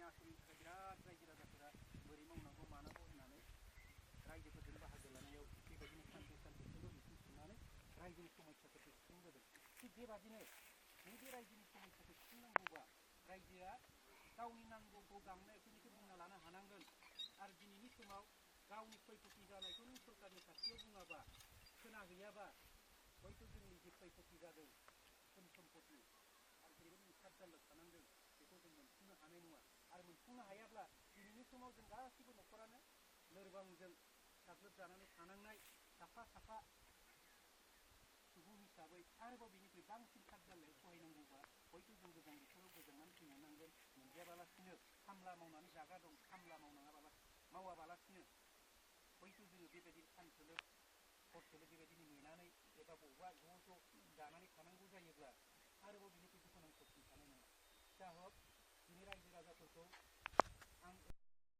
आसनिनि थाखाय बिराद रायजो राजाफोरा बोरै मावनांगौ मानांगौ होननानै रायजोफोरजों बाहागो लानायाव बेबायदिनो सानसे सानसेखौल' मिथिं खुंनानै रायजोनि समस्याफोरखौ सुफुंबोदों। थिग बेबादिनो नैबे रायजोनि समस्याखौ सुफुंनांगौबा रायजोआ गावनि नांगौखौ गांनाय उखैनायखौ बुंना लानो हानांगोन। आरो दिनैनि समाव गावनि खयफथि जानायखौ नों सरकारनि खाथियाव बुङाबा खोनाहैयाबा हयथ' जोंनि जे खयफथि जादों धोन सम्पति आरो जेरैबायदि खार जाल्ला थानांदों बेखौ जों मोनफुंनो हानाय नङा। आरो मोनफुंनो हायाब्ला दिनैनि समाव जों गासैबो न'खरानो लोरबांजों साग्लोबजानानै थानांनाय साफा साफा सुबुं हिसाबै आरोबाव बेनिख्रुइ बांसिन खार जाल्लायाव सहायनांगौबा हयथ' जों गोजां बोथोराव गोजांनानै फैनो नांगोन। मोनजायाबालासिनो खामला मावनानै जाग्रा दं, खामला मावाबालासिनो हयथ' जोङो बेबायदि सानथोलोब हरथोलोब बेबायदिनो नेनानै एबा बबेबा ज' ज' जानानै थानांगौ जायोब्ला आरोबाव बिनिख्रुइ